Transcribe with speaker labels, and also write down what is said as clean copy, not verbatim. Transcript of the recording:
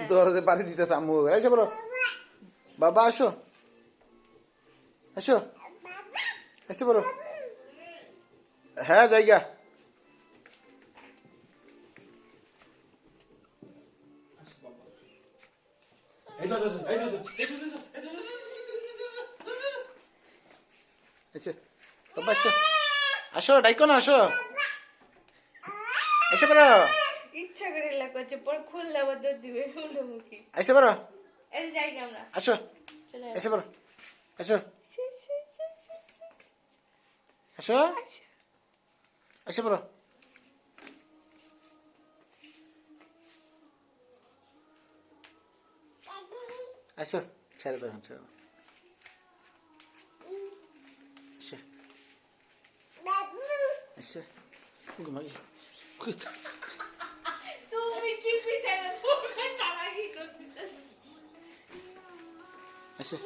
Speaker 1: দরজে বাড়ি দিতেছে আম্মু এসে বলো বাবা আসো আসো এসে বলো হ্যাঁ জায়গা বাবা আসো আসো ডাইকো না আসো এসে বলো
Speaker 2: ইচ্ছা করে করছে পর খুললে আবার দৌড় দিবে উল্টো মুখী
Speaker 1: এসে বলো
Speaker 2: এই যাই আমরা
Speaker 1: আসো
Speaker 2: চলে
Speaker 1: এসে বলো আসো আসো এসে বলো আসো ছেড়ে দাও ছেড়ে দাও আসো আসো ঘুমাই
Speaker 2: তুমি কি পিছনে তোর চালাকি করতেছিস
Speaker 1: আসো